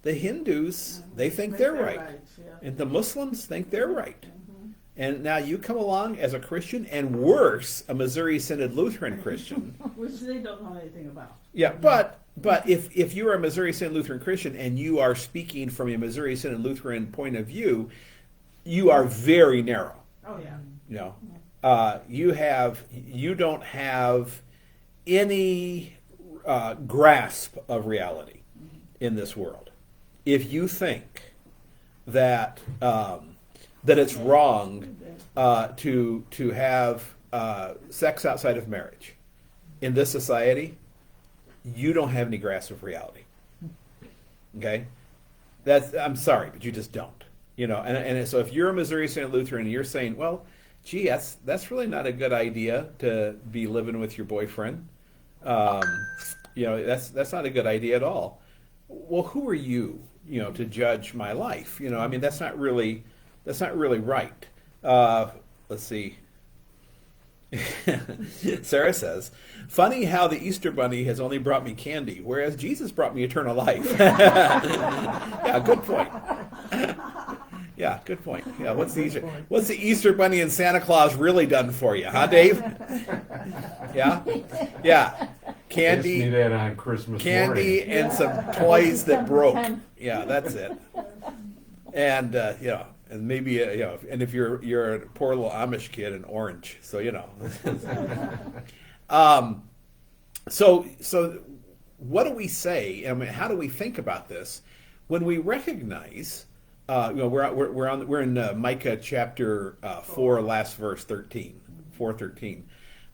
The Hindus, they think they're right. Yeah. And the Muslims think they're right. And now you come along as a Christian, and worse, a Missouri Synod Lutheran Christian. Which they don't know anything about. Yeah, but if you are a Missouri Synod Lutheran Christian and you are speaking from a Missouri Synod Lutheran point of view, you are very narrow. Oh, yeah. You know, you don't have any grasp of reality in this world. If you think that that it's wrong to have sex outside of marriage in this society, you don't have any grasp of reality. Okay, I'm sorry, but you just don't. You know, and so if you're a Missouri Synod Lutheran and you're saying, well, gee, that's really not a good idea to be living with your boyfriend. You know, that's not a good idea at all. Well, who are you, you know, to judge my life? You know, I mean, that's not really right. Let's see. Sarah says, funny how the Easter Bunny has only brought me candy, whereas Jesus brought me eternal life. Yeah, good point. Yeah, good point. Yeah, what's the Easter Bunny and Santa Claus really done for you, huh, Dave? Yeah, yeah. Candy, Just need that on Christmas candy, morning. and some toys that broke. Yeah, that's it. And you know, and maybe you know, and if you're a poor little Amish kid, an orange. So you know. So what do we say? I mean, how do we think about this when we recognize? You know, we're in Micah chapter 4, last verse 13, 4:13,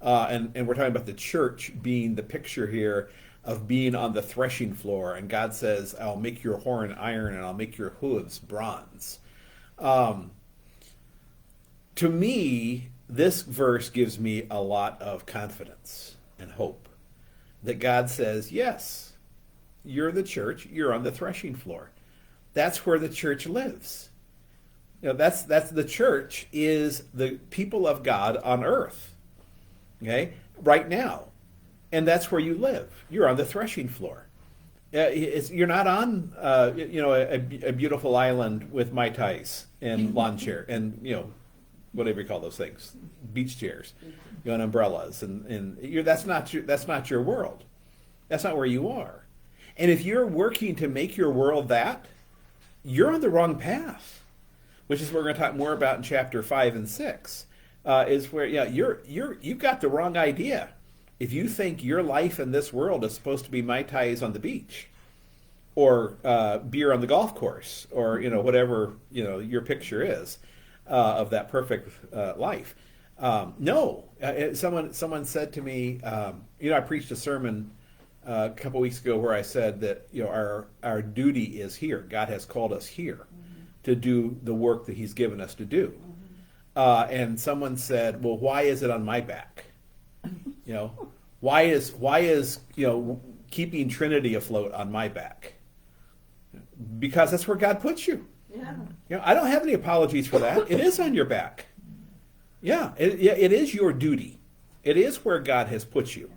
and we're talking about the church being the picture here of being on the threshing floor, and God says, "I'll make your horn iron, and I'll make your hooves bronze." To me, this verse gives me a lot of confidence and hope that God says, "Yes, you're the church. You're on the threshing floor." That's where the church lives. You know, that's the church is the people of God on earth. Okay, right now, and that's where you live. You're on the threshing floor. You're not on you know, a beautiful island with mai tais and lawn chair and, you know, whatever you call those things, beach chairs, you know, and umbrellas, and that's not your world. That's not where you are. And if you're working to make your world that, you're on the wrong path, which is what we're going to talk more about in chapter 5 and 6. Is where you've got the wrong idea if you think your life in this world is supposed to be mai tais on the beach, or beer on the golf course, or you know, whatever, you know, your picture is of that perfect life. No, someone said to me, you know, I preached a sermon a couple weeks ago where I said that, you know, our duty is here. God has called us here to do the work that He's given us to do. And someone said, "Well, why is it on my back? You know, why is you know, keeping Trinity afloat on my back?" Because that's where God puts you. Yeah. You know, I don't have any apologies for that. It is on your back. Yeah, it is your duty. It is where God has put you.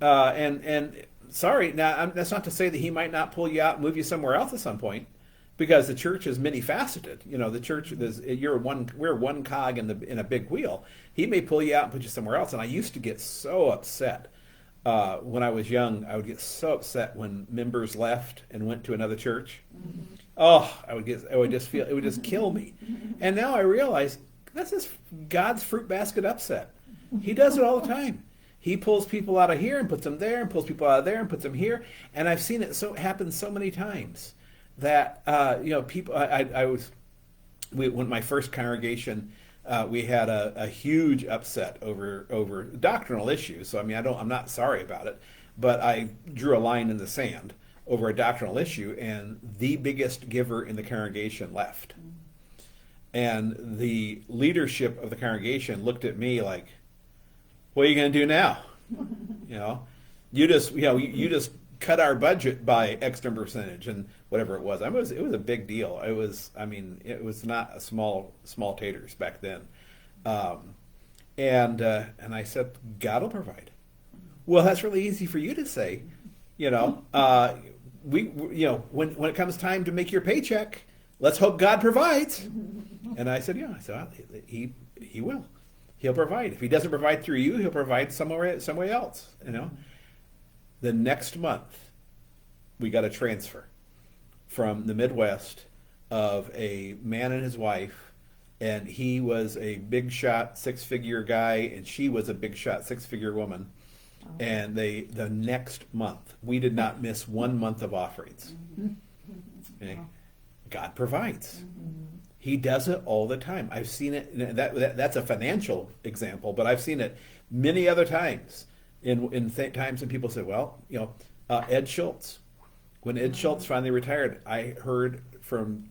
And sorry, now that's not to say that He might not pull you out and move you somewhere else at some point, because the church is many faceted. You know, the church we're one cog in a big wheel. He may pull you out and put you somewhere else. And I used to get so upset when I was young. I would get so upset when members left and went to another church. Mm-hmm. Oh, it would just kill me. And now I realize that's just God's fruit basket upset. He does it all the time. He pulls people out of here and puts them there, and pulls people out of there and puts them here. And I've seen it happen so many times that you know, people. When my first congregation, we had a huge upset over doctrinal issues. So I mean, I'm not sorry about it, but I drew a line in the sand over a doctrinal issue, and the biggest giver in the congregation left. And the leadership of the congregation looked at me like, "What are you going to do now? You know, you just cut our budget by X number percentage," and whatever it was. It was a big deal. It was not a small taters back then. And I said, "God will provide." Well, that's really easy for you to say, you know. when it comes time to make your paycheck, let's hope God provides. And I said, yeah. I said, he will. He'll provide. If he doesn't provide through you, he'll provide somewhere else. The next month, we got a transfer from the Midwest of a man and his wife, and he was a big shot 6-figure guy, and she was a big shot 6-figure woman. And the next month, we did not miss 1 month of offerings. Okay? God provides. He does it all the time. I've seen it. That's a financial example, but I've seen it many other times. In times when people say, "Well, Ed Schultz." When Ed Schultz finally retired, I heard from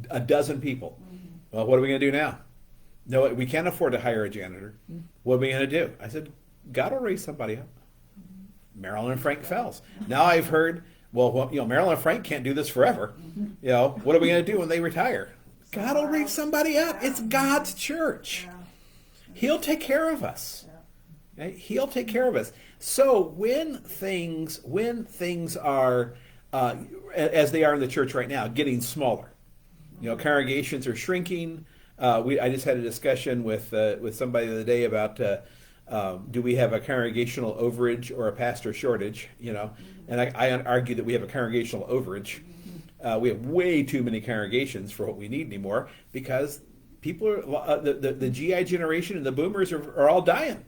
a dozen people, "Well, what are we going to do now? No, we can't afford to hire a janitor. What are we going to do?" I said, "God will raise somebody up." Marilyn and Frank Fells. Now I've heard, well, Marilyn and Frank can't do this forever. What are we going to do when they retire? God will raise somebody up. It's God's church. He'll take care of us. Okay? He'll take care of us. So when things are, as they are in the church right now, getting smaller, congregations are shrinking. I just had a discussion with somebody the other day about do we have a congregational overage or a pastor shortage? And I argue that we have a congregational overage. We have way too many congregations for what we need anymore because people are the GI generation and the boomers are all dying,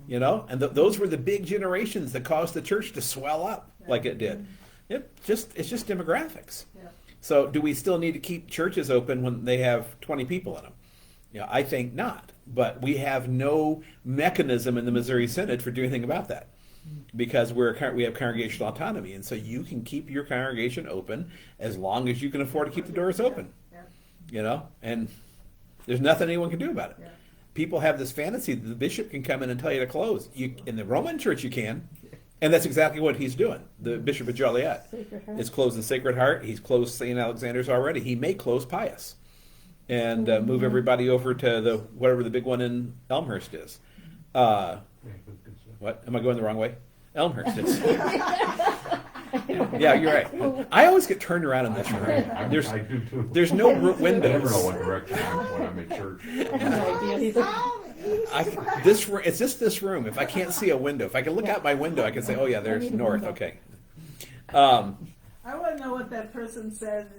and those were the big generations that caused the church to swell up like it did. It's just demographics. So do we still need to keep churches open when they have 20 people in them? I think not. But we have no mechanism in the Missouri Synod for doing anything about that. Because we have congregational autonomy, and so you can keep your congregation open as long as you can afford to keep the doors open. And there's nothing anyone can do about it. People have this fantasy that the bishop can come in and tell you to close. In the Roman Church, you can, and that's exactly what he's doing. The Bishop of Joliet is closing Sacred Heart. He's closed St. Alexander's already. He may close Pius and move everybody over to whatever the big one in Elmhurst is. What? Am I going the wrong way? Elmhurst is. Yeah, you're right. I always get turned around in this room. I do too. There's no I never windows. know what direction when I'm in church. It's just this room. If I can't see a window, if I can look out my window, I can say, "Oh yeah, there's north." Okay. I want to know what that person said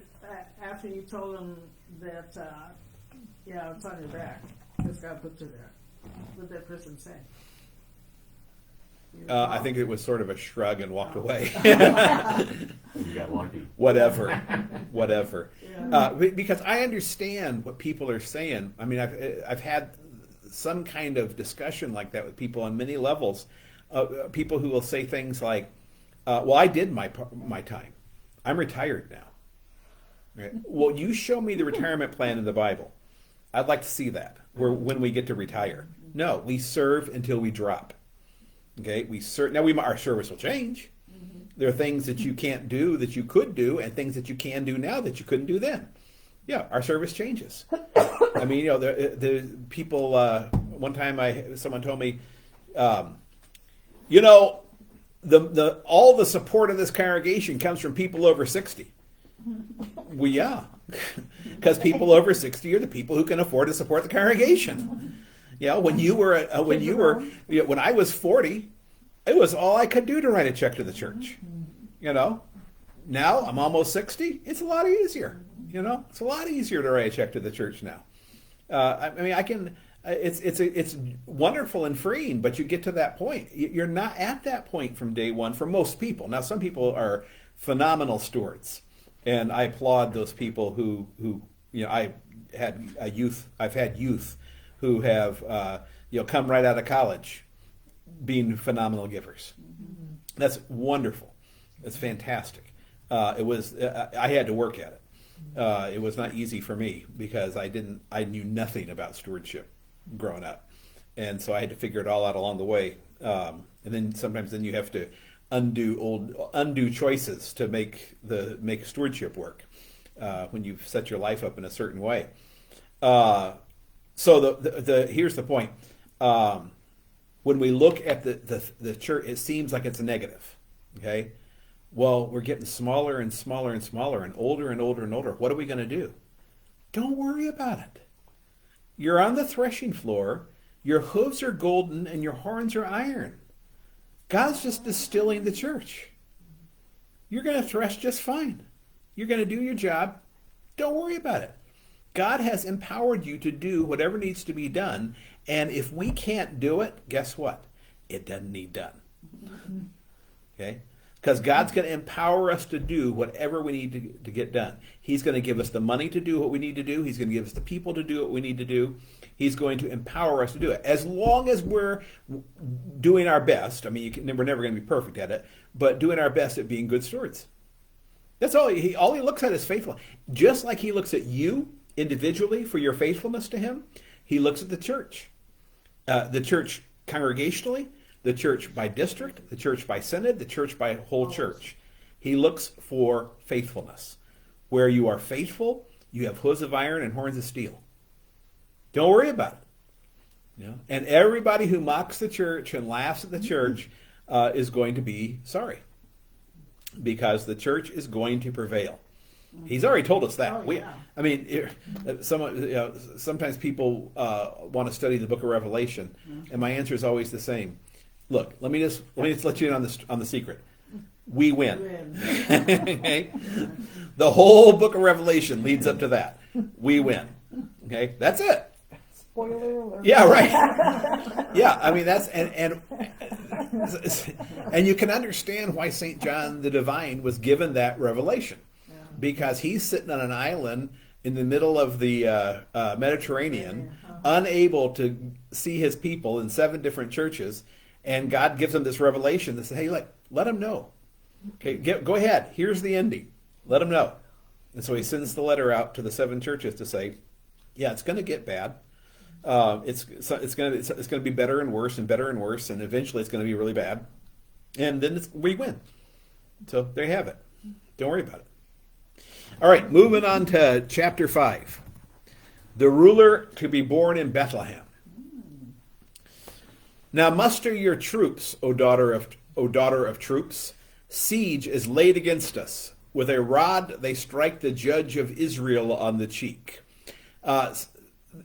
after you told them that. It's on your back. It's got put you there. What did that person say? I think it was sort of a shrug and walked away. You got lucky. Whatever. Because I understand what people are saying. I mean, I've had some kind of discussion like that with people on many levels. People who will say things like, "Well, I did my time. I'm retired now." Right? Well, you show me the retirement plan in the Bible. I'd like to see that. When we get to retire. No, we serve until we drop. Okay, our service will change. There are things that you can't do that you could do, and things that you can do now that you couldn't do then. Yeah, our service changes. I mean, the people. One time, someone told me, all the support of this congregation comes from people over 60. Well, yeah, because people over 60 are the people who can afford to support the congregation. When I was 40, it was all I could do to write a check to the church. Now I'm almost 60. It's a lot easier. It's a lot easier to write a check to the church now. I can. It's wonderful and freeing, but you get to that point. You're not at that point from day one for most people. Now, some people are phenomenal stewards, and I applaud those people who I've had youth who have come right out of college being phenomenal givers. That's wonderful. That's fantastic. I had to work at it. It was not easy for me because I knew nothing about stewardship growing up, and so I had to figure it all out along the way. And then sometimes you have to undo choices to make stewardship work when you've set your life up in a certain way. So here's the point. When we look at the church, it seems like it's a negative. Okay, Well, we're getting smaller and smaller and smaller and older and older and older. What are we going to do? Don't worry about it. You're on the threshing floor. Your hooves are golden and your horns are iron. God's just distilling the church. You're going to thresh just fine. You're going to do your job. Don't worry about it. God has empowered you to do whatever needs to be done. And if we can't do it, guess what? It doesn't need done. Okay? Because God's going to empower us to do whatever we need to get done. He's going to give us the money to do what we need to do. He's going to give us the people to do what we need to do. He's going to empower us to do it. As long as we're doing our best. I mean, we're never going to be perfect at it, but doing our best at being good stewards. That's all he looks at is faithful. Just like he looks at you individually for your faithfulness to him, he looks at the church congregationally, the church by district, the church by synod, the church by whole church. He looks for faithfulness. Where you are faithful, you have hooves of iron and horns of steel. Don't worry about it. You know? And everybody who mocks the church and laughs at the church is going to be sorry. Because the church is going to prevail. He's already told us that. I mean, sometimes people want to study the book of Revelation, and my answer is always the same. Look, let me just let you in on the secret. We win. Okay? The whole book of Revelation leads up to that. We win. Okay, that's it. Spoiler alert. Yeah, right. Yeah, I mean that's and you can understand why St. John the Divine was given that revelation, because he's sitting on an island in the middle of the Mediterranean, unable to see his people in 7 different churches. And God gives him this revelation that says, hey, let him know. Okay, go ahead. Here's the ending. Let him know. And so he sends the letter out to the 7 churches to say, yeah, it's going to get bad. It's going to be better and worse and better and worse, and eventually it's going to be really bad. And then we win. So there you have it. Don't worry about it. All right, moving on to chapter 5. The ruler to be born in Bethlehem. Now muster your troops, O daughter of troops. Siege is laid against us. With a rod they strike the judge of Israel on the cheek.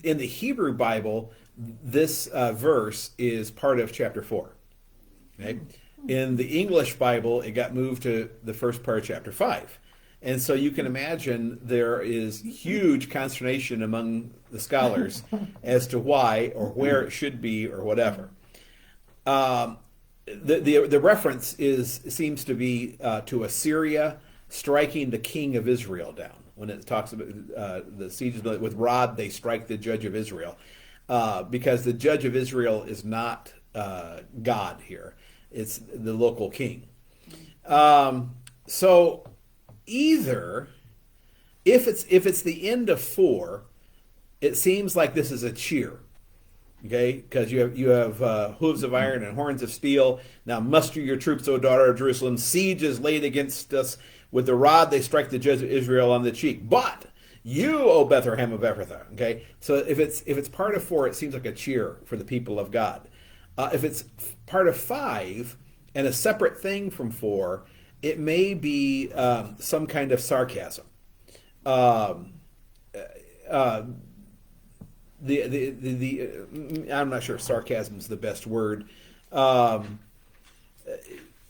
In the Hebrew Bible, this verse is part of chapter 4. Okay? In the English Bible, it got moved to the first part of chapter 5. And so you can imagine there is huge consternation among the scholars as to why or where it should be or whatever. The reference seems to be to Assyria striking the king of Israel down. When it talks about the siege with rod, they strike the judge of Israel, because the judge of Israel is not God here; it's the local king. So either if it's the end of 4, it seems like this is a cheer. Okay, because you have hooves of iron and horns of steel. Now muster your troops, O daughter of Jerusalem. Siege is laid against us. With the rod they strike the judge of Israel on the cheek. But you, O Bethlehem of Ephrathah. Okay, so if it's part of 4, it seems like a cheer for the people of God. If it's part of 5 and a separate thing from 4, it may be some kind of sarcasm. I'm not sure sarcasm is the best word.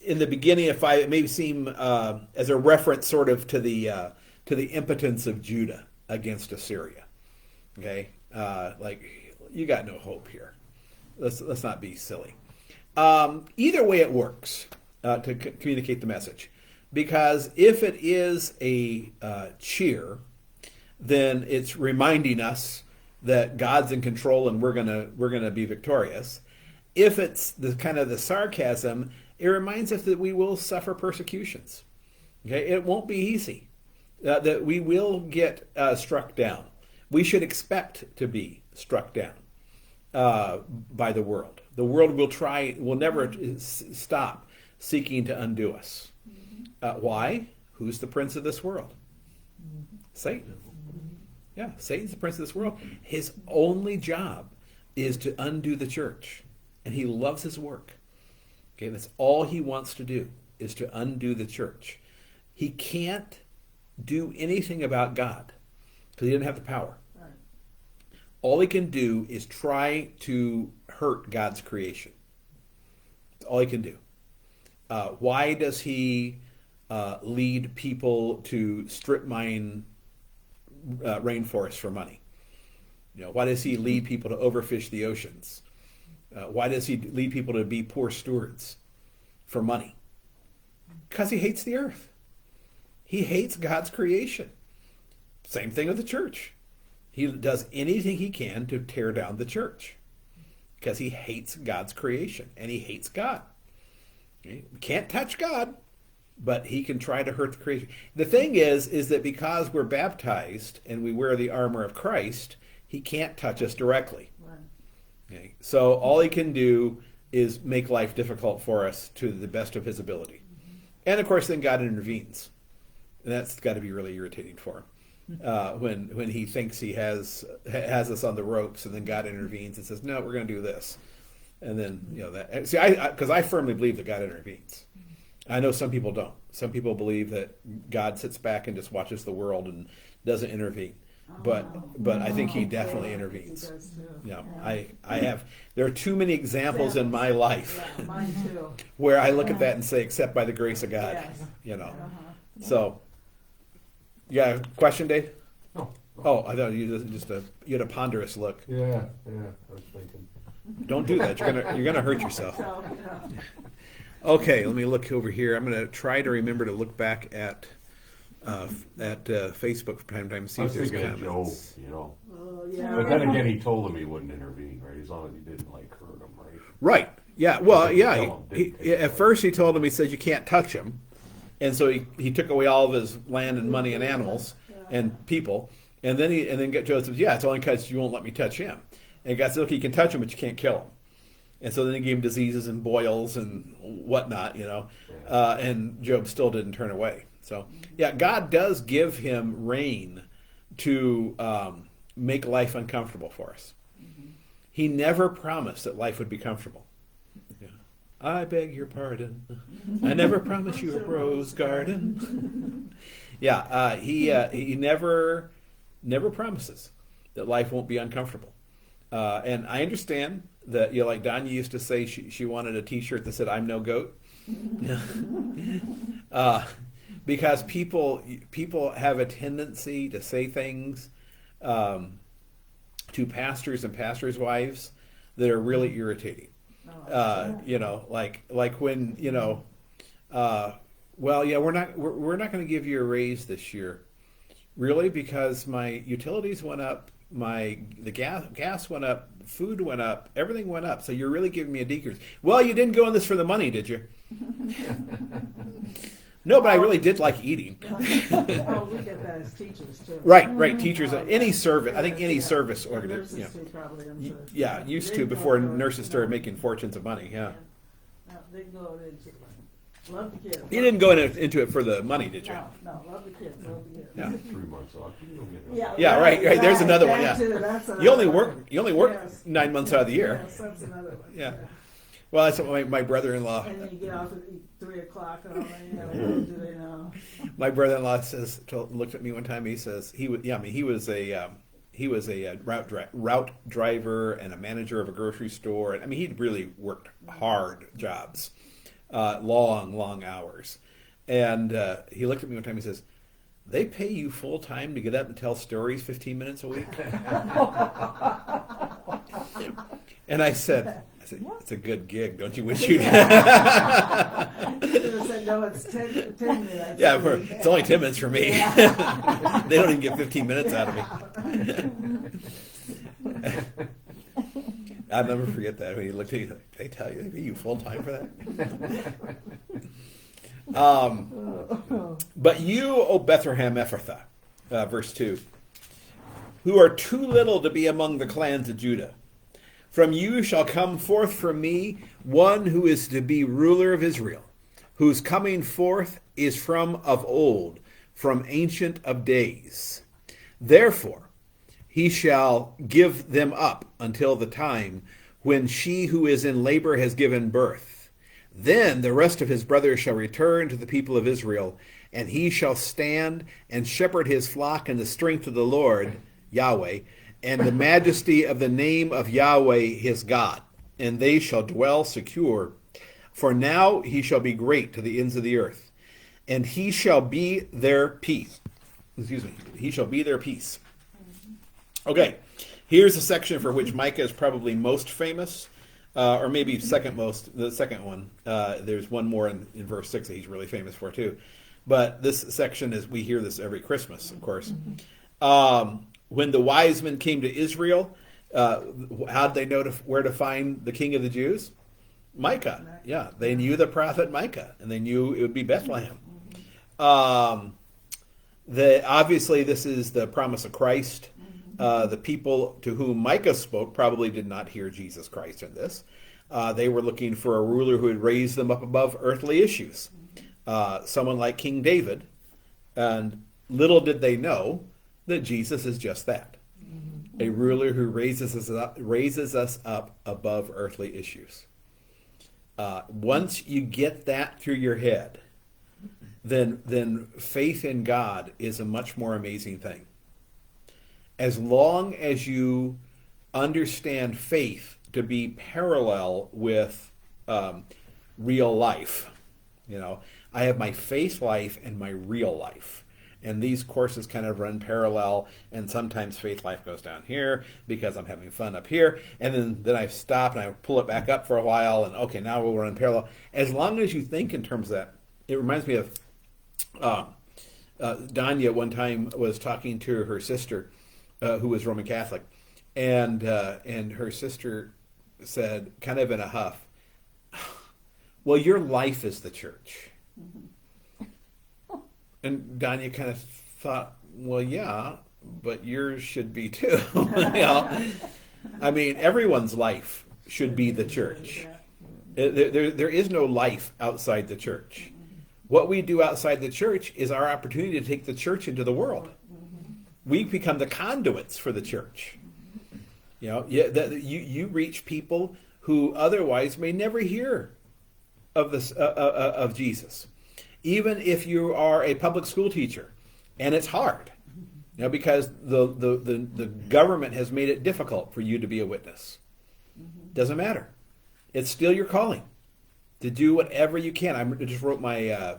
In the beginning of 5, it may seem as a reference sort of to the impotence of Judah against Assyria. Okay, like you got no hope here. Let's not be silly. Either way, it works to communicate the message, because if it is a cheer, then it's reminding us that God's in control and we're gonna be victorious. If it's the kind of the sarcasm, it reminds us that we will suffer persecutions. Okay, it won't be easy. That we will get struck down. We should expect to be struck down by the world. The world will never stop seeking to undo us. Why? Who's the prince of this world? Satan. Yeah, Satan's the prince of this world. His only job is to undo the church. And he loves his work. Okay, that's all he wants to do. is to undo the church. He can't do anything about God because he didn't have the power. Right. All he can do is try to hurt God's creation. That's all he can do. Why does he lead people to strip mine rainforests for money? Why does he lead people to overfish the oceans? Why does he lead people to be poor stewards for money? Because he hates the earth. He hates God's creation. Same thing with the church. He does anything he can to tear down the church because he hates God's creation and he hates God. Okay? Can't touch God, but he can try to hurt the creation. The thing is that because we're baptized and we wear the armor of Christ, he can't touch us directly. Right. Okay? So all he can do is make life difficult for us to the best of his ability. And of course, then God intervenes. And that's got to be really irritating for him. When he thinks he has us on the ropes, and then God intervenes and says, "No, we're going to do this," and then that. See, because I firmly believe that God intervenes. I know some people don't. Some people believe that God sits back and just watches the world and doesn't intervene. But I think he definitely intervenes. I have. There are too many examples in my life Mine too. where I look at that and say, "Except by the grace of God," Yes. So. Yeah, question, Dave? No. Oh, I thought you had a ponderous look. Yeah, I was thinking. Don't do that. You're gonna hurt yourself. So, Okay, let me look over here. I'm gonna try to remember to look back at Facebook from time to time, see I if was there's thinking of Joe, comments. oh, yeah. But then again, he told him he wouldn't intervene, right? As long as he didn't hurt him, right? Right. Yeah. Well, yeah. Tell him, At first, he told him. He said you can't touch him, and so he took away all of his land and money and animals and people. And then Joe says, "Yeah, it's only because you won't let me touch him." And God said, "Look, you can touch him, but you can't kill him." And so then he gave him diseases and boils and whatnot, and Job still didn't turn away. So, yeah, God does give him rain to make life uncomfortable for us. He never promised that life would be comfortable. Yeah. I beg your pardon. I never promised you a rose garden. Yeah, he never promises that life won't be uncomfortable. And I understand that, like Danya used to say, she wanted a T-shirt that said "I'm no goat," because people have a tendency to say things to pastors and pastors' wives that are really irritating. Like when well, yeah, we're not going to give you a raise this year. Really? Because my utilities went up, the gas went up, food went up, everything went up. So you're really giving me a decrease. Well, you didn't go in this for the money, did you? No, but I really did like eating. Oh, we get that as teachers too. Right. Teachers, any service. I think any service organization. Nurses too, probably, I'm sure. Yeah, used to before nurses started making fortunes of money. Yeah. No, they go into it. Love the kids. You didn't go into it for the money, did you? No, love the kids. Love the kids. Yeah. 3 months off. You don't get it. Yeah, right. There's another one. That Yeah. too, that's You only another work. one. You only work Yes. 9 months out of the year. Yes, that's another one. Yeah. Well, that's what my brother-in-law. And then you get off at 3 o'clock. Oh, man, do they know? My brother-in-law looked at me one time. He says he was a route driver and a manager of a grocery store. And I mean, he'd really worked hard jobs, long hours. And he looked at me one time. He says, "They pay you full time to get up and tell stories 15 minutes a week?" And I said, "It's a good gig, don't you wish you?" You should have said, no, it's 10 minutes. Yeah, it's only 10 minutes for me. They don't even get 15 minutes out of me. I'll never forget that when he looked at you. They tell you, they pay you full time for that. But you, O Bethlehem Ephrathah, verse 2, who are too little to be among the clans of Judah. From you shall come forth from me one who is to be ruler of Israel, whose coming forth is from of old, from ancient of days. Therefore he shall give them up until the time when she who is in labor has given birth. Then the rest of his brothers shall return to the people of Israel, and he shall stand and shepherd his flock in the strength of the Lord, Yahweh, and the majesty of the name of Yahweh his God, and they shall dwell secure. For now he shall be great to the ends of the earth, and he shall be their peace. Excuse me. He shall be their peace. Okay, here's a section for which Micah is probably most famous, or maybe second most, the second one. There's one more in verse 6 that he's really famous for too. But this section is, we hear this every Christmas, of course. When the wise men came to Israel, how did they know where to find the king of the Jews? Micah. Yeah, they knew the prophet Micah, and they knew it would be Bethlehem. Obviously, this is the promise of Christ. The people to whom Micah spoke probably did not hear Jesus Christ in this. They were looking for a ruler who would raise them up above earthly issues. Someone like King David, and little did they know that Jesus is just that. A ruler who raises us up above earthly issues. Once you get that through your head, then faith in God is a much more amazing thing. As long as you understand faith to be parallel with real life, I have my faith life and my real life. And these courses kind of run parallel, and sometimes faith life goes down here because I'm having fun up here, and then I stop and I pull it back up for a while, and okay, now we'll run parallel. As long as you think in terms of that, it reminds me of Danya one time was talking to her sister, who was Roman Catholic, and her sister said, kind of in a huff, "Well, your life is the church." And Danya kind of thought, well, yeah, but yours should be too. I mean, everyone's life should be the church. There is no life outside the church. What we do outside the church is our opportunity to take the church into the world. We become the conduits for the church. You reach people who otherwise may never hear of this of Jesus. Even if you are a public school teacher, and it's hard, because the government has made it difficult for you to be a witness. Doesn't matter. It's still your calling to do whatever you can. I just wrote my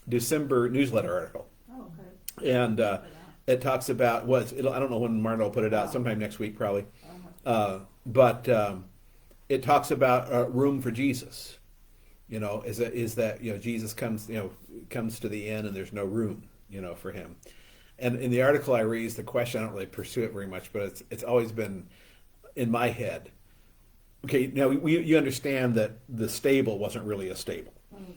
December newsletter article. Oh, okay. And it talks about, I don't know when Marta will put it out, sometime next week probably. But it talks about room for Jesus. Is that Jesus comes to the end and there's no room for him. And in the article I raised the question, I don't really pursue it very much, but it's always been in my head. Okay, now you understand that the stable wasn't really a stable.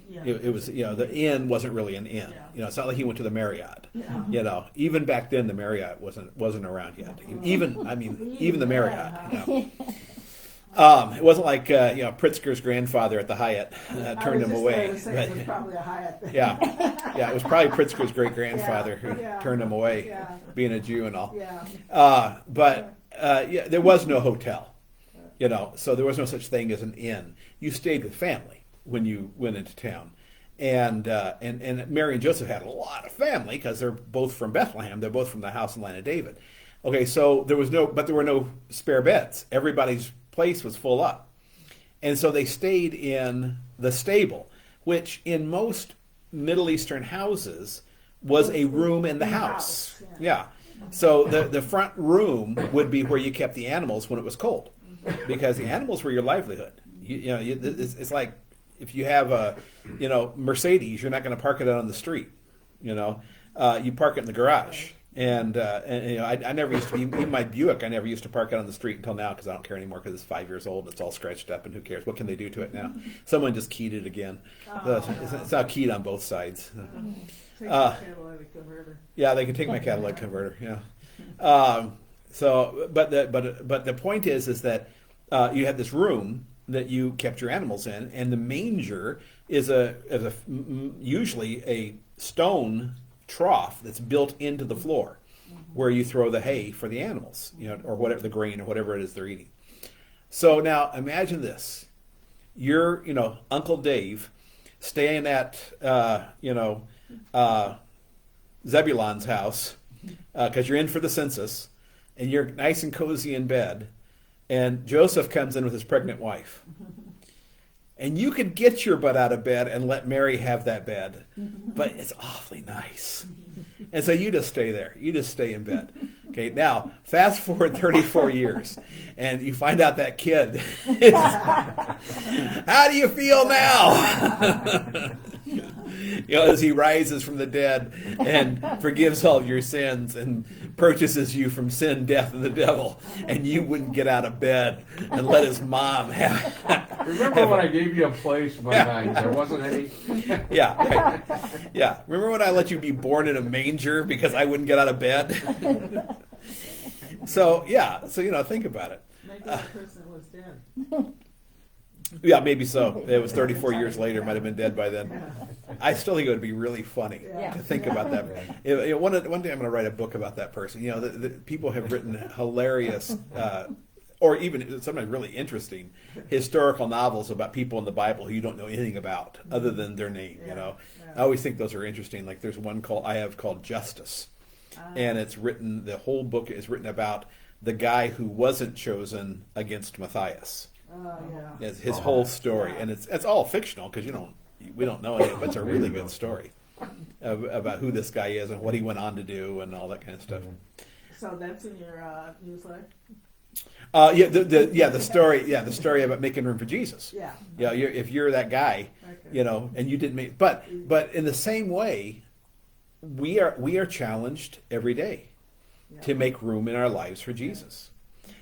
Yeah. It was the inn wasn't really an inn. Yeah. It's not like he went to the Marriott. Yeah. Even back then the Marriott wasn't around yet. Even the Marriott. It wasn't like Pritzker's grandfather at the Hyatt turned him away. It was probably a Hyatt thing. Yeah, it was probably Pritzker's great grandfather who turned him away, being a Jew and all. Yeah. But there was no hotel, so there was no such thing as an inn. You stayed with family when you went into town, and Mary and Joseph had a lot of family because they're both from Bethlehem. They're both from the house and line of David. Okay, so there were no spare beds. Everybody's place was full up. And so they stayed in the stable, which in most Middle Eastern houses was a room in the house. Yeah. So the front room would be where you kept the animals when it was cold, because the animals were your livelihood. It's like if you have a Mercedes, you're not going to park it out on the street. You park it in the garage. And I never used to, even my Buick, I never used to park it on the street until now, because I don't care anymore, because it's 5 years old. It's all scratched up, and who cares? What can they do to it now? Someone just keyed it again. It's now keyed on both sides. Take my catalytic converter. Yeah, they can take my catalytic converter. Yeah. But the point is that you had this room that you kept your animals in, and the manger is usually a stone trough that's built into the floor, where you throw the hay for the animals, or whatever, the grain or whatever it is they're eating. So now imagine this: you're, Uncle Dave staying at, Zebulon's house because you're in for the census, and you're nice and cozy in bed, and Joseph comes in with his pregnant wife. And you could get your butt out of bed and let Mary have that bed, but it's awfully nice. And so you just stay there. You just stay in bed. Okay, now, fast forward 34 years, and you find out that kid is, how do you feel now? As he rises from the dead and forgives all of your sins and purchases you from sin, death, and the devil, and you wouldn't get out of bed and let his mom have. Remember when I gave you a place one night? There wasn't any. Yeah, right. Yeah. Remember when I let you be born in a manger because I wouldn't get out of bed? So think about it. Maybe that person was dead. Yeah, maybe so. It was 34 years later. Might have been dead by then. I still think it would be really funny to think about that. One day I'm going to write a book about that person. The people have written hilarious, or even sometimes really interesting, historical novels about people in the Bible who you don't know anything about other than their name. I always think those are interesting. Like there's one called Justice, and it's written. The whole book is written about the guy who wasn't chosen against Matthias. It's his whole story, and it's all fictional because we don't know it, but it's a really good story about who this guy is and what he went on to do and all that kind of stuff. So that's in your newsletter. The story about making room for Jesus. If you're that guy, and you didn't make, but in the same way, we are challenged every day to make room in our lives for Jesus,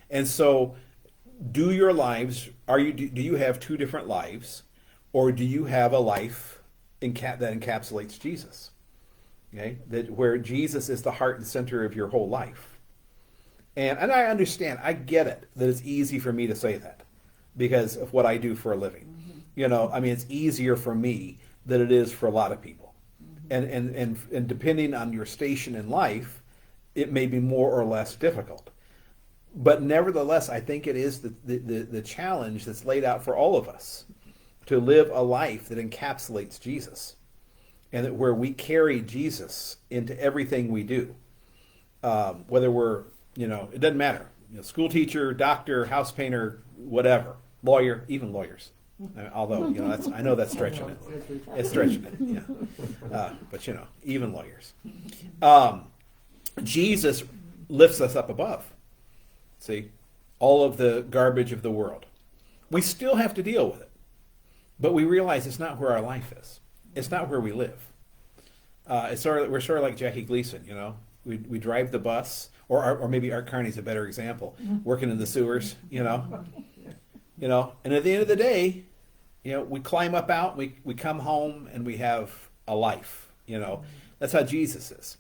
and so. Do your lives? Do you have two different lives, or do you have a life that encapsulates Jesus? Okay, where Jesus is the heart and center of your whole life. And I understand, I get it that it's easy for me to say that because of what I do for a living. It's easier for me than it is for a lot of people, and depending on your station in life, it may be more or less difficult. But nevertheless, I think it is the challenge that's laid out for all of us to live a life that encapsulates Jesus, and where we carry Jesus into everything we do. Whether we're, it doesn't matter, school teacher, doctor, house painter, whatever, lawyer, even lawyers. Although, I know that's stretching it. It's stretching it, yeah. But, even lawyers. Jesus lifts us up above. See, all of the garbage of the world. We still have to deal with it, but we realize it's not where our life is. It's not where we live. We're sort of like Jackie Gleason, We drive the bus, or maybe Art Carney's a better example, working in the sewers, and at the end of the day, we climb up out, we come home, and we have a life. That's how Jesus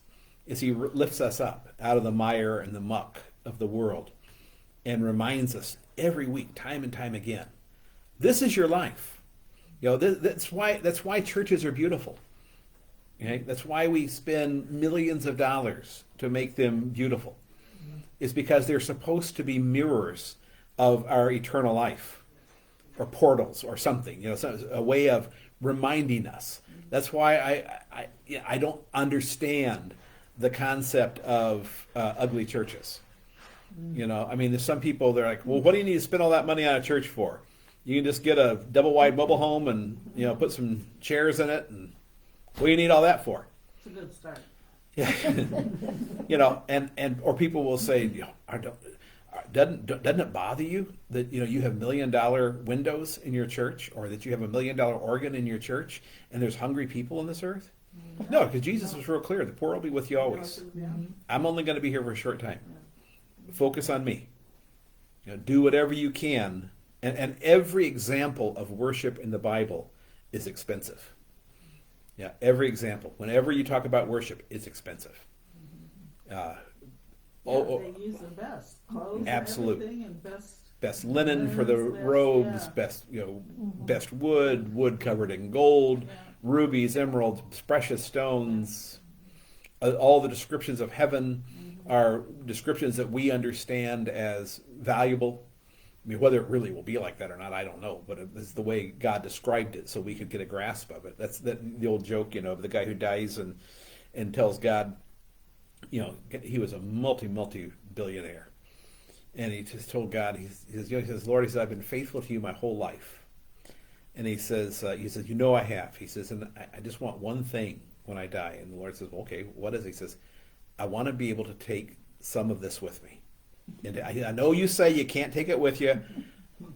is he lifts us up out of the mire and the muck of the world. And reminds us every week, time and time again, this is your life. That's why churches are beautiful. Okay, that's why we spend millions of dollars to make them beautiful. It's because they're supposed to be mirrors of our eternal life, or portals, or something. A way of reminding us. That's why I don't understand the concept of ugly churches. There's some people, they're like, well, what do you need to spend all that money on a church for? You can just get a double wide mobile home and, put some chairs in it. And what do you need all that for? It's a good start. Yeah. Or people will say, doesn't it bother you that, you have $1 million windows in your church, or that you have $1 million organ in your church, and there's hungry people on this earth? No, because Jesus was real clear. The poor will be with you always. I'm only going to be here for a short time. Focus on me. Do whatever you can. And every example of worship in the Bible is expensive. Yeah, every example. Whenever you talk about worship, it's expensive. They use the best clothes, absolutely, and best linen for the robes, best best wood covered in gold, rubies, emeralds, precious stones. All the descriptions of heaven are descriptions that we understand as valuable, I mean, whether it really will be like that or not, I don't know. But it's the way God described it, so we could get a grasp of it. That's the old joke, of the guy who dies and tells God, he was a multi billionaire, and he just told God, he says, Lord, he says, I've been faithful to you my whole life, and he says, I have. He says, and I just want one thing when I die, and the Lord says, well, okay, what is it? He says, I want to be able to take some of this with me. And I know you say you can't take it with you,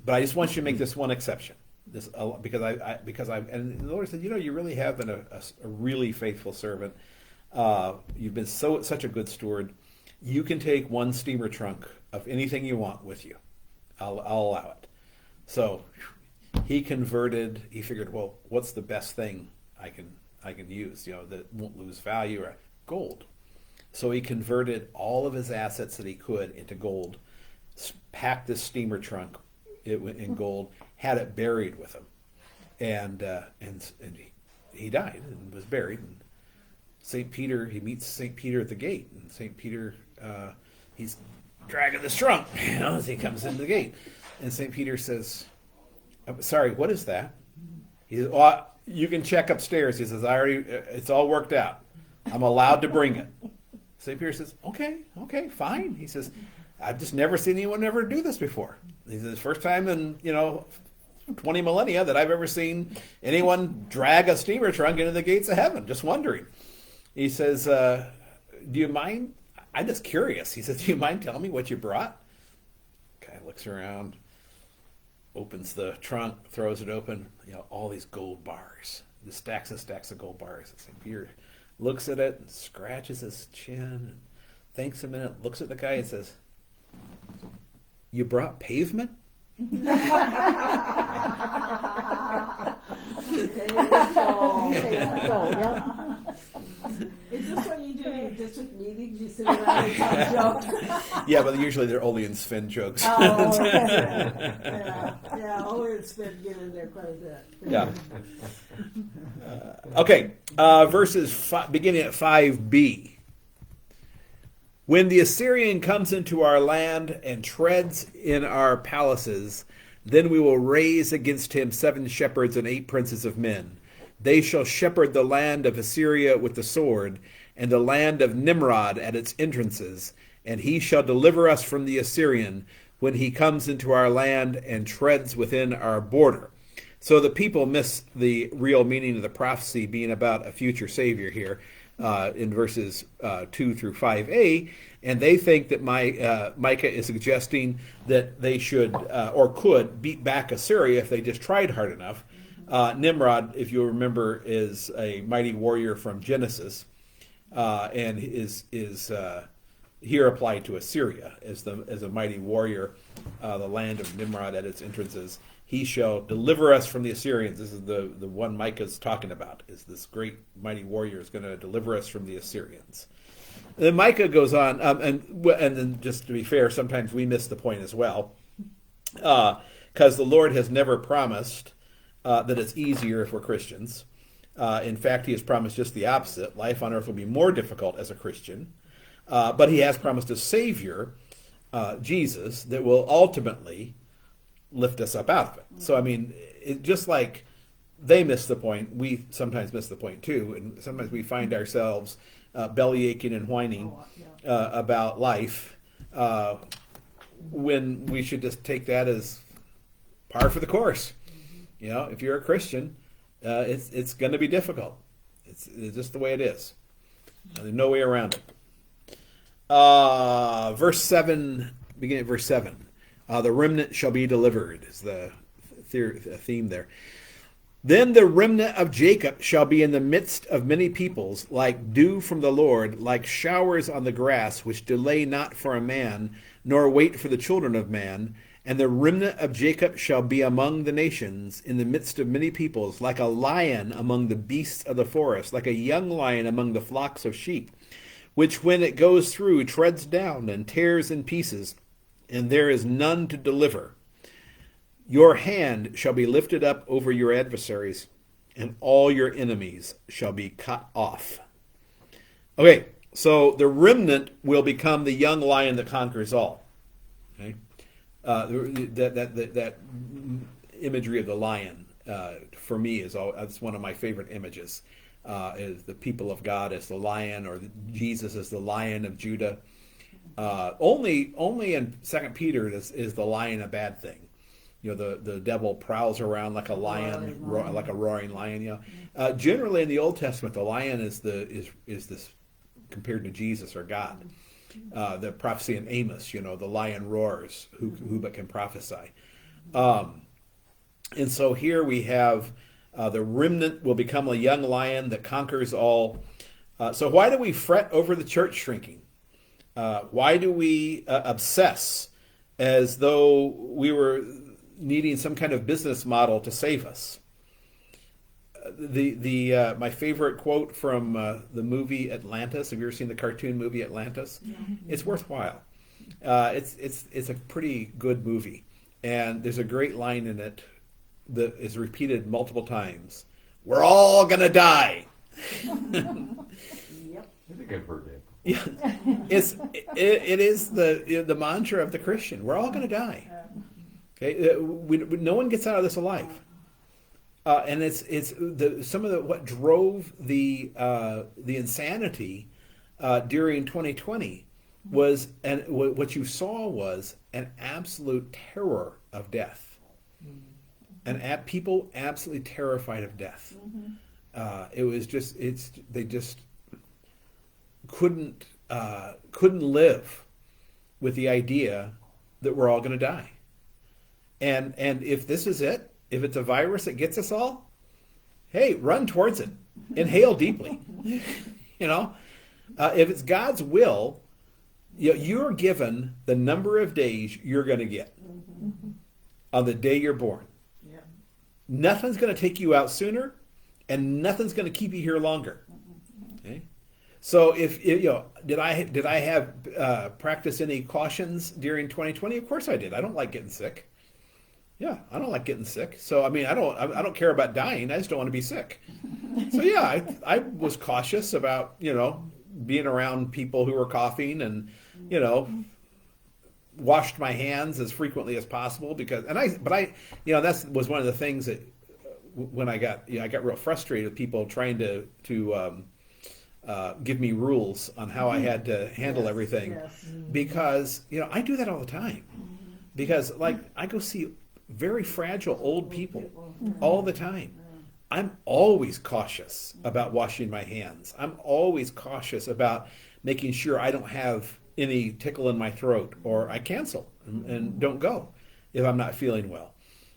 but I just want you to make this one exception. Because and the Lord said, you really have been a really faithful servant. You've been such a good steward. You can take one steamer trunk of anything you want with you. I'll allow it. So he converted. He figured, well, what's the best thing I can use? That won't lose value, or gold. So he converted all of his assets that he could into gold, packed this steamer trunk in gold, had it buried with him, and he died and was buried. And he meets St. Peter at the gate, and St. Peter, he's dragging this trunk as he comes into the gate, and St. Peter says, "Sorry, what is that?" He says, "Well, you can check upstairs." He says, "It's all worked out. I'm allowed to bring it." St. Peter says, okay, fine. He says, I've just never seen anyone ever do this before. He says, first time in, 20 millennia that I've ever seen anyone drag a steamer trunk into the gates of heaven. Just wondering. He says, do you mind? I'm just curious. He says, do you mind telling me what you brought? Guy looks around, opens the trunk, throws it open, all these gold bars. The stacks and stacks of gold bars. And St. Peter looks at it and scratches his chin and thinks a minute, looks at the guy and says, "You brought pavement?" Is this what you do in your district meetings? You sit around and tell jokes? Yeah, but usually they're only in Sven jokes. Yeah, only in Sven get in there quite a bit. Yeah. Okay, beginning at 5b. When the Assyrian comes into our land and treads in our palaces, then we will raise against him 7 shepherds and 8 princes of men. They shall shepherd the land of Assyria with the sword, and the land of Nimrod at its entrances, and he shall deliver us from the Assyrian when he comes into our land and treads within our border. So the people miss the real meaning of the prophecy being about a future Savior here in verses 2 through 5a, and they think that Micah is suggesting that they should or could beat back Assyria if they just tried hard enough. Nimrod, if you remember, is a mighty warrior from Genesis, and is here applied to Assyria as a mighty warrior, the land of Nimrod at its entrances. He shall deliver us from the Assyrians. This is the one Micah's talking about, is this great mighty warrior is going to deliver us from the Assyrians. And then Micah goes on, and then just to be fair, sometimes we miss the point as well, because the Lord has never promised that it's easier if we're Christians. In fact, he has promised just the opposite. Life on earth will be more difficult as a Christian. But he has promised a Savior, Jesus, that will ultimately lift us up out of it. So, I mean, just like they miss the point, we sometimes miss the point too. And sometimes we find ourselves belly aching and whining about life when we should just take that as par for the course. If you're a Christian, it's going to be difficult. It's just the way it is. There's no way around it. Verse 7, beginning at verse 7. The remnant shall be delivered is the theme there. Then the remnant of Jacob shall be in the midst of many peoples, like dew from the Lord, like showers on the grass, which delay not for a man, nor wait for the children of man. And the remnant of Jacob shall be among the nations, in the midst of many peoples, like a lion among the beasts of the forest, like a young lion among the flocks of sheep, which when it goes through treads down and tears in pieces, and there is none to deliver. Your hand shall be lifted up over your adversaries, and all your enemies shall be cut off. Okay, so the remnant will become the young lion that conquers all. Okay? That imagery of the lion for me that's one of my favorite images. Is the people of God as the lion, or Jesus as the Lion of Judah. Only in 2 Peter is the lion a bad thing. The devil prowls around like a lion, like a roaring lion. Generally in the Old Testament, the lion is this compared to Jesus or God. The prophecy in Amos, the lion roars, who but can prophesy. And so here we have the remnant will become a young lion that conquers all. So why do we fret over the church shrinking? Why do we obsess as though we were needing some kind of business model to save us? My favorite quote from the movie Atlantis. Have you ever seen the cartoon movie Atlantis? Mm-hmm. It's worthwhile. It's a pretty good movie, and there's a great line in it that is repeated multiple times. We're all gonna die. Yep. I think I've heard that. Yeah, it is the mantra of the Christian. We're all gonna die. Okay, no one gets out of this alive. And it's what drove the insanity during 2020 was, and what you saw was an absolute terror of death, and people absolutely terrified of death. It was just they just couldn't live with the idea that we're all going to die, and if this is it. If it's a virus that gets us all, hey, run towards it. Inhale deeply. If it's God's will, you're given the number of days you're going to get on the day you're born. Yeah. Nothing's going to take you out sooner, and nothing's going to keep you here longer. Okay? So did I have practice any cautions during 2020? Of course I did. I don't like getting sick. Yeah, I don't like getting sick. So I don't care about dying. I just don't want to be sick. So yeah, I was cautious about being around people who were coughing, and washed my hands as frequently as possible that was one of the things that when I got real frustrated with people trying to give me rules on how I had to handle everything, because I do that all the time, because I go see very fragile old people all the time. I'm always cautious about washing my hands. I'm always cautious about making sure I don't have any tickle in my throat, or I cancel and don't go if I'm not feeling well.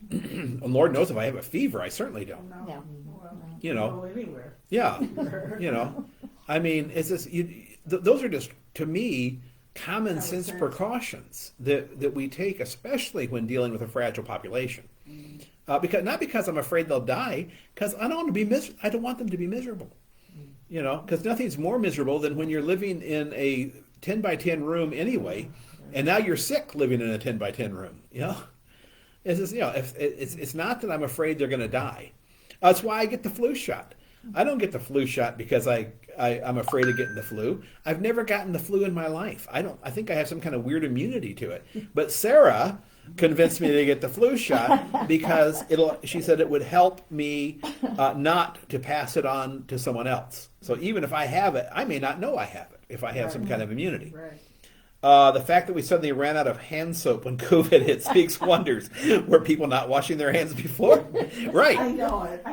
And Lord knows if I have a fever, I certainly don't. Go anywhere. Yeah. I mean, it's just those are just, to me, common sense precautions that we take, especially when dealing with a fragile population. Because I'm afraid they'll die, because I don't want to be I don't want them to be miserable. Because nothing's more miserable than when you're living in a 10 by 10 room anyway, and now you're sick living in a 10 by 10 room. It's just, it's not that I'm afraid they're going to die. That's why I get the flu shot. I don't get the flu shot because I'm afraid of getting the flu. I've never gotten the flu in my life. I think I have some kind of weird immunity to it. But Sarah convinced me to get the flu shot because she said it would help me not to pass it on to someone else. So even if I have it, I may not know I have it if I have some kind of immunity. Right. The fact that we suddenly ran out of hand soap when COVID hit speaks wonders. Were people not washing their hands before? Right. I know it.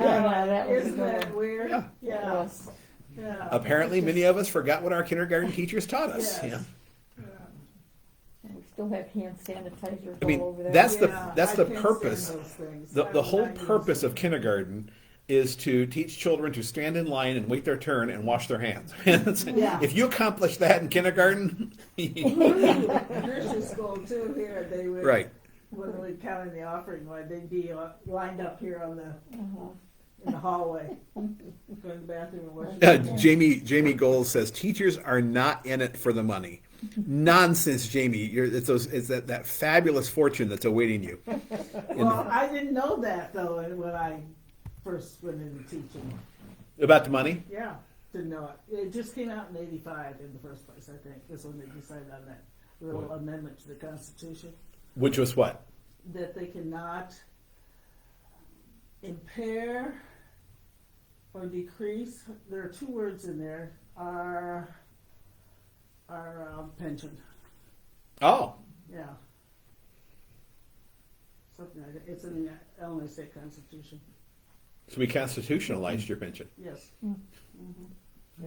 Isn't that weird? Yeah. Yes. Yeah. Apparently, many of us forgot what our kindergarten teachers taught us. Yes. We still have hand sanitizer I mean, all over there. that's the I can't purpose. stand those things. The whole I purpose use of kindergarten is to teach children to stand in line and wait their turn and wash their hands. Yeah. If you accomplish that in kindergarten, nursery school too. Here they would. right. When we counted the offering, they'd be lined up here on the in the hallway, going to the bathroom and washing their hands. Jamie Gold says teachers are not in it for the money. Nonsense, Jamie. It's that fabulous fortune that's awaiting you. Well, I didn't know that though when I first went into teaching. About the money? Yeah, didn't know it. It just came out in '85 in the first place. I think is when they decided on that little amendment to the Constitution. Which was what? That they cannot impair or decrease, there are two words in there, our pension. Oh, Yeah. Something like that. It's in the Illinois State Constitution. so we constitutionalized your pension. Yes. And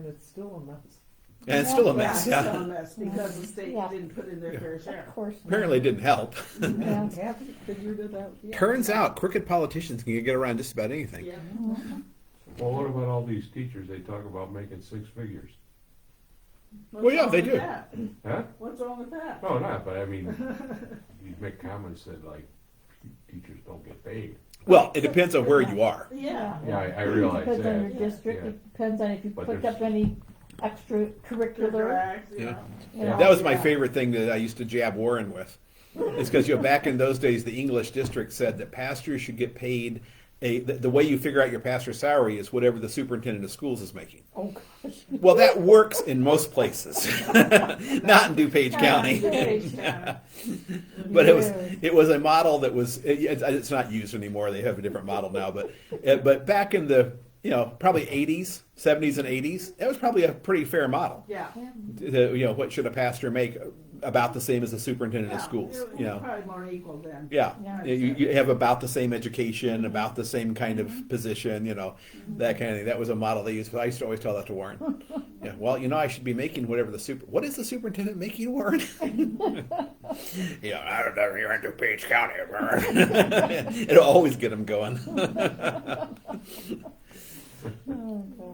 it's still a mess. And it's still a Yeah, mess, it's yeah. still a mess because the state Yeah. didn't put in their fair share. Of course. Apparently it didn't help. Yeah. Haven't figured it out yet. Turns out crooked politicians can get around just about anything. Yeah. Well, what about all these teachers? They talk about making 6 figures. What's Well, yeah, wrong they with do. that? Huh? What's wrong with that? No, not, but I mean, you make comments that like, teachers don't get paid. Well, it depends on where you are. Yeah. Yeah, I realize Depends on that. your district, Yeah. it depends on if you But picked there's- up any extracurricular. Correct, Yeah. you know. That was my Yeah. favorite thing that I used to jab Warren with. It's because, back in those days, the English district said that pastors should get paid. The way you figure out your pastor's salary is whatever the superintendent of schools is making. Oh, gosh. Well, that works in most places, not in DuPage County. Yeah. But it was a model that was it's not used anymore. They have a different model now. But back in the probably 80s, 70s, and 80s, that was probably a pretty fair model. Yeah. What should a pastor make? About the same as a superintendent of schools. It was probably more equal then. Yeah, Yeah. you have about the same education, about the same kind of position, that kind of thing. That was a model they used. I used to always tell that to Warren. Yeah, well, I should be making whatever what is the superintendent making, Warren? I don't know, you're in DuPage County. It'll always get him going.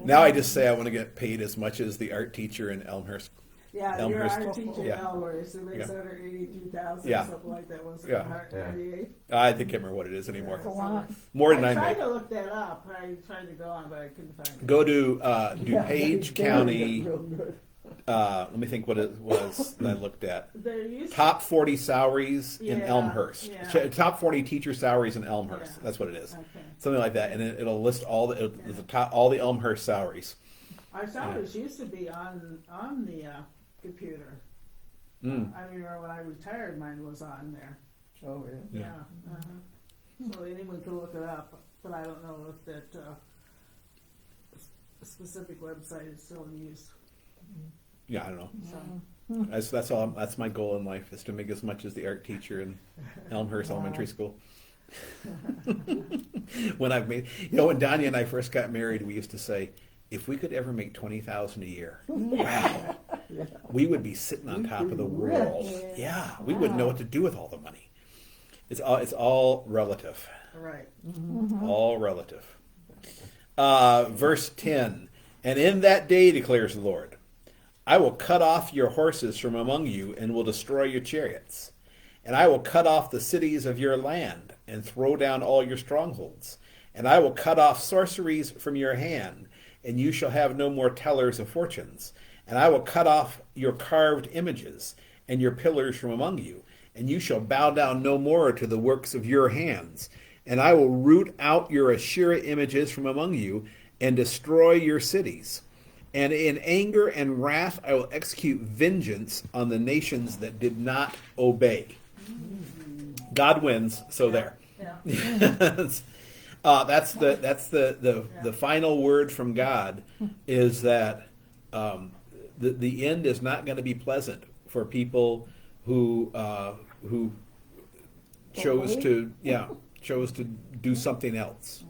Now I just say I want to get paid as much as the art teacher in Elmhurst. Yeah, you're Elmhurst. our teacher Yeah. Elmhurst, so they Yeah. said 82,000, Yeah. something like that, was it? Yeah. 138? I can't remember what it is anymore. It's a lot. More than I I tried make. to look that up. I tried to go on, but I couldn't find it. Go to DuPage County. Real good. Let me think what it was that I looked at. There used Top 40 salaries in Yeah, Elmhurst. yeah. Top 40 teacher salaries in Elmhurst. Yeah. That's what it is. Okay. Something like that, and it'll list all the Elmhurst salaries. Our salaries used to be on the computer. Mm. I remember when I retired, mine was on there. Oh, yeah. Yeah. So anyone can look it up, but I don't know if that specific website is still in use. Yeah, I don't know. So, That's all. That's my goal in life, is to make as much as the art teacher in Elmhurst Elementary School. When I've made, when Danya and I first got married, we used to say, if we could ever make $20,000 a year, wow, we would be sitting on top of the world. rich. Yeah, we wouldn't know what to do with all the money. It's all relative. right. All relative. Verse 10, and in that day, declares the Lord, I will cut off your horses from among you and will destroy your chariots. And I will cut off the cities of your land and throw down all your strongholds. And I will cut off sorceries from your hand, and you shall have no more tellers of fortunes. And I will cut off your carved images and your pillars from among you, and you shall bow down no more to the works of your hands. And I will root out your Asherah images from among you and destroy your cities. And in anger and wrath I will execute vengeance on the nations that did not obey. God wins, so there. Yeah. That's the final word from God, is that the end is not going to be pleasant for people who chose to do something else.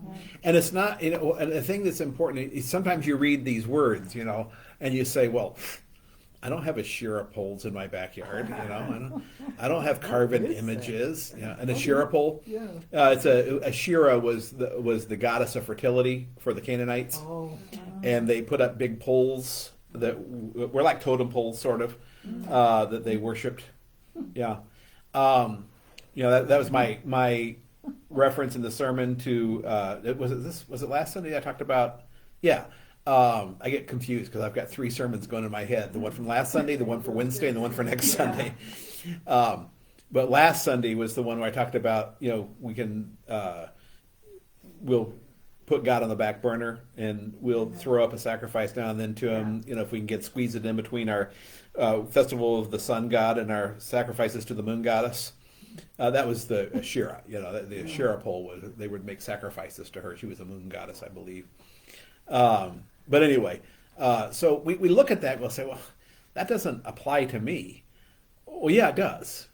And it's not, and the thing that's important is sometimes you read these words, and you say, well, I don't have Asherah poles in my backyard, I don't have carven images. An Asherah pole, Yeah. Asherah was the goddess of fertility for the Canaanites, Oh, and they put up big poles that were like totem poles, sort of, that they worshipped. Yeah, that was my reference in the sermon to was it last Sunday I talked about? Yeah. I get confused because I've got 3 sermons going in my head: the one from last Sunday, the one for Wednesday, and the one for next Sunday. But last Sunday was the one where I talked about we'll put God on the back burner and we'll throw up a sacrifice now and then to Him. If we can squeeze it in between our festival of the sun god and our sacrifices to the moon goddess. That was the Asherah. The Asherah pole they would make sacrifices to her. She was a moon goddess, I believe. But anyway, so we look at that and we'll say, well, that doesn't apply to me. Well, yeah, it does.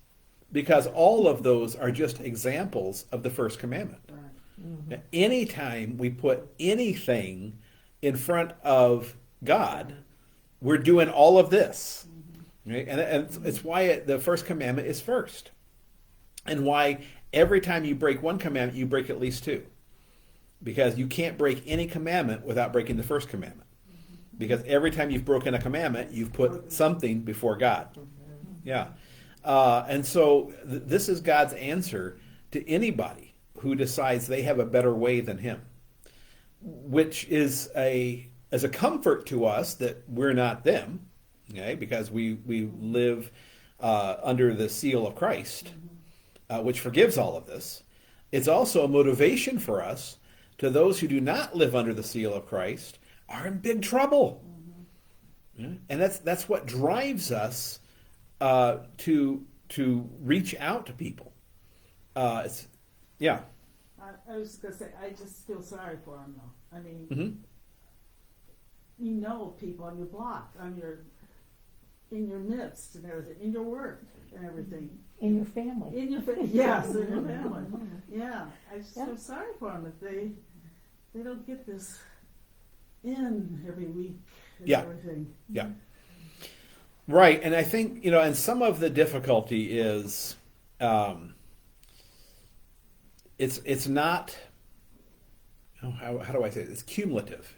Because all of those are just examples of the first commandment. Right. Anytime we put anything in front of God, we're doing all of this. Right? And it's why the first commandment is first. And why every time you break one commandment, you break at least two. Because you can't break any commandment without breaking the first commandment. Because every time you've broken a commandment, you've put something before God. Yeah. And so this is God's answer to anybody who decides they have a better way than him, which is as a comfort to us that we're not them, okay, because we live under the seal of Christ, which forgives all of this. It's also a motivation for us to those who do not live under the seal of Christ are in big trouble. Yeah? And that's what drives us to reach out to people. Yeah. I was going to say, I just feel sorry for them, though. I mean, Mm-hmm. you know people on your block, in your midst and everything, in your work and everything. In your family. In your family, yes, in your family. Yeah, I just feel sorry for them if they don't get this in every week and Yeah. everything. Yeah. Right, and I think, and some of the difficulty is it's not, how do I say it? It's cumulative,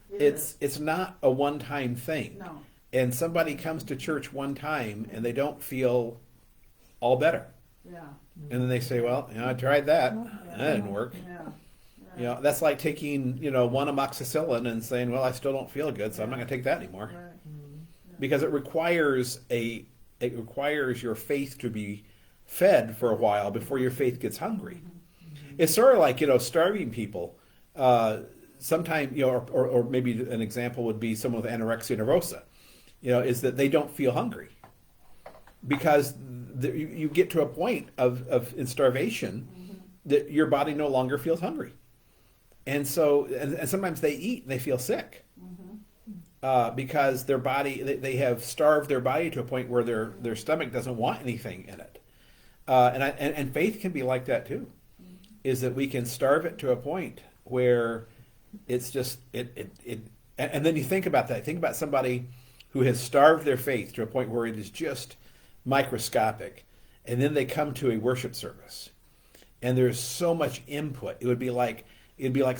It's not a one-time thing. No. And somebody comes to church one time and they don't feel all better. Yeah. And then they say, well, I tried that. That didn't work. Yeah. That's like taking, one amoxicillin and saying, well, I still don't feel good, so I'm not going to take that anymore. Right. Because it requires your faith to be fed for a while before your faith gets hungry. It's sort of like, starving people. Sometimes, or maybe an example would be someone with anorexia nervosa, is that they don't feel hungry. Because you get to a point in starvation that your body no longer feels hungry. And so, and sometimes they eat and they feel sick. Because their body, they have starved their body to a point where their stomach doesn't want anything in it. And faith can be like that too, is that we can starve it to a point where it's just, and then you think about that. Think about somebody who has starved their faith to a point where it is just microscopic, and then they come to a worship service, and there's so much input. It'd be like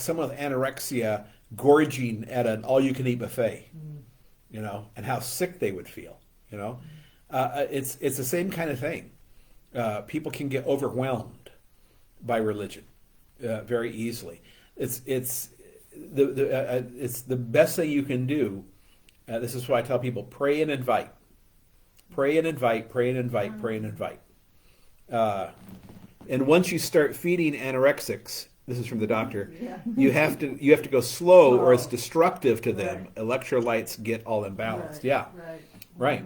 someone with anorexia gorging at an all-you-can-eat buffet, and how sick they would feel. It's the same kind of thing. People can get overwhelmed by religion very easily. It's the best thing you can do. This is why I tell people: pray and invite, pray and invite, pray and invite, pray and invite. And once you start feeding anorexics, this is from the doctor, you have to go slow, or it's destructive to them. Right. Electrolytes get all imbalanced. Right. Yeah, right.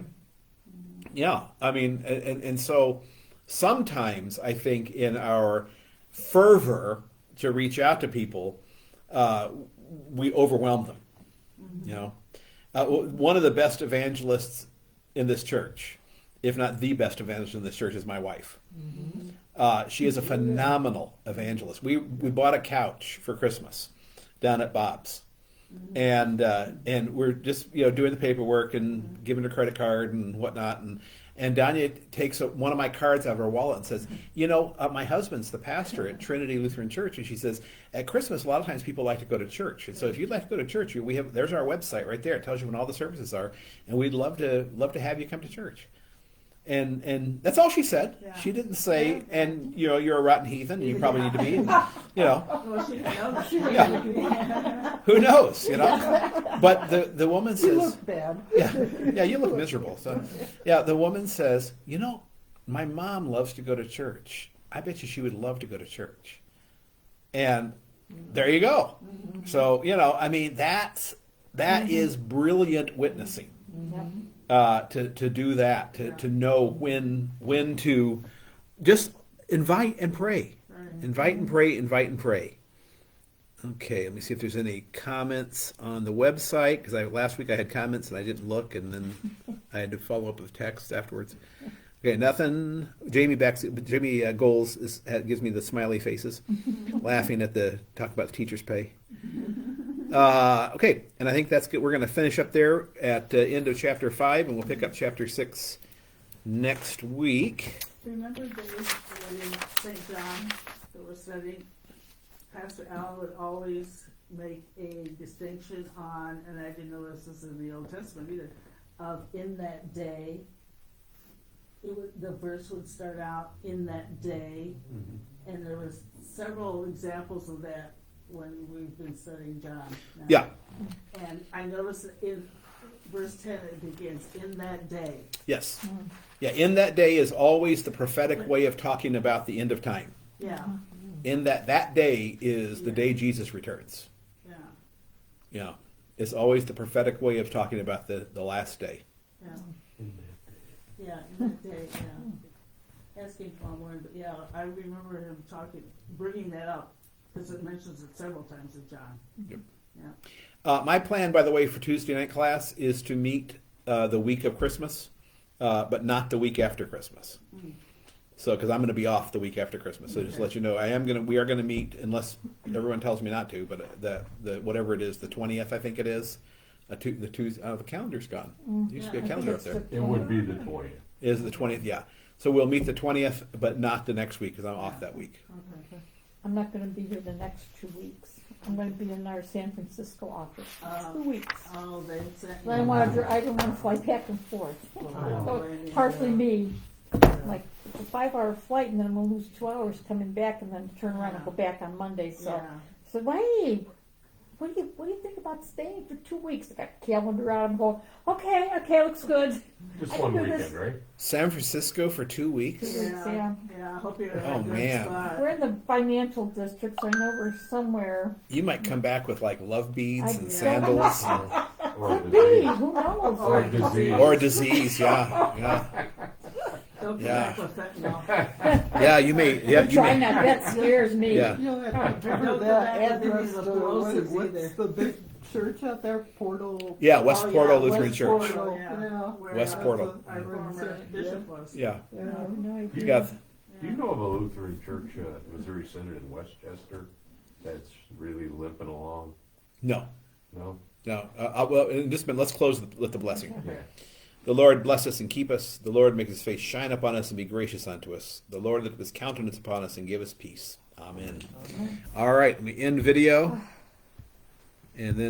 Yeah, I mean, and so sometimes I think in our fervor to reach out to people, we overwhelm them. One of the best evangelists in this church, if not the best evangelist in this church, is my wife. She is a phenomenal evangelist. We bought a couch for Christmas down at Bob's, and we're just doing the paperwork and giving her credit card and whatnot, and Danya takes one of my cards out of her wallet and says, my husband's the pastor at Trinity Lutheran Church, and she says, at Christmas a lot of times people like to go to church, and so if you'd like to go to church, there's our website right there. It tells you when all the services are, and we'd love to have you come to church. And that's all she said. Yeah. She didn't say, and you're a rotten heathen, and you probably need to be. And, Well, she didn't know that. who knows? But the woman says, You look bad. yeah, you look miserable. So, yeah, the woman says, my mom loves to go to church. I bet you she would love to go to church. And there you go. So I mean, that is brilliant witnessing. To do that, to know when to just invite and pray. Right. Invite and pray, invite and pray. Okay, let me see if there's any comments on the website, because last week I had comments and I didn't look, and then I had to follow up with text afterwards. Okay, nothing. Jamie Goals gives me the smiley faces, laughing at talk about the teacher's pay. Okay, and I think that's good. We're going to finish up there at the end of chapter 5, and we'll pick up chapter 6 next week. Remember the when in St. John that we're studying, Pastor Al would always make a distinction on, and I didn't know this was in the Old Testament either, of in that day. The verse would start out in that day, and there was several examples of that when we've been studying John. Now. Yeah. And I noticed in verse 10 it begins, in that day. Yes. Yeah, in that day is always the prophetic way of talking about the end of time. Yeah, In that day is the day Jesus returns. yeah, Yeah. It's always the prophetic way of talking about the last day. yeah. In that day. Yeah, in that day, yeah. Asking for more, but yeah, I remember him bringing that up, because it mentions it several times in John. Yep. Yeah. My plan, by the way, for Tuesday night class is to meet the week of Christmas, but not the week after Christmas. So, because I'm going to be off the week after Christmas, so just to let you know, we are going to meet unless everyone tells me not to. But the whatever it is, the 20th, I think it is. The Tuesday. The calendar's gone. There used to be a I think calendar up it's there. It would be the 20th. Is the 20th? Yeah. So we'll meet the 20th, but not the next week because I'm off that week. Okay. I'm not gonna be here the next 2 weeks. I'm gonna be in our San Francisco office, 2 weeks. Oh, they sent I don't wanna fly back and forth. So partly me, like, it's a 5-hour flight and then I'm gonna lose 2 hours coming back and then turn around and go back on Monday, so. Yeah. So, hey, what do you think about staying for 2 weeks? I got the calendar out, I'm going, okay, looks good. Just I one can do weekend, this. right? San Francisco for 2 weeks. Yeah, yeah, I hope you're in Oh, a good man. spot. We're in the financial district, so I know we're somewhere. You might come back with like love beads and I- sandals Or a Could be, disease. who knows? Or a disease. or a disease. Yeah. Don't come Yeah. back with fentanyl. Yeah, you may. Yeah, you Try may. not, that scares me. Yeah. You'll have to remember Don't go that back with any address of to, the plosives what's either. the big church out there? Portal? Yeah, West Oh, Portal yeah, Lutheran West Church. Portal. Yeah. Yeah. Where, West Portal. Our former bishop was. Yeah. Yeah. I have no idea. You got. Do you know of a Lutheran church, Missouri Synod in Westchester, that's really limping along? No. No? No. Well, in just a minute, let's close with the blessing. Yeah. The Lord bless us and keep us. The Lord make his face shine upon us and be gracious unto us. The Lord lift his countenance upon us and give us peace. Amen. All right, we end video. And then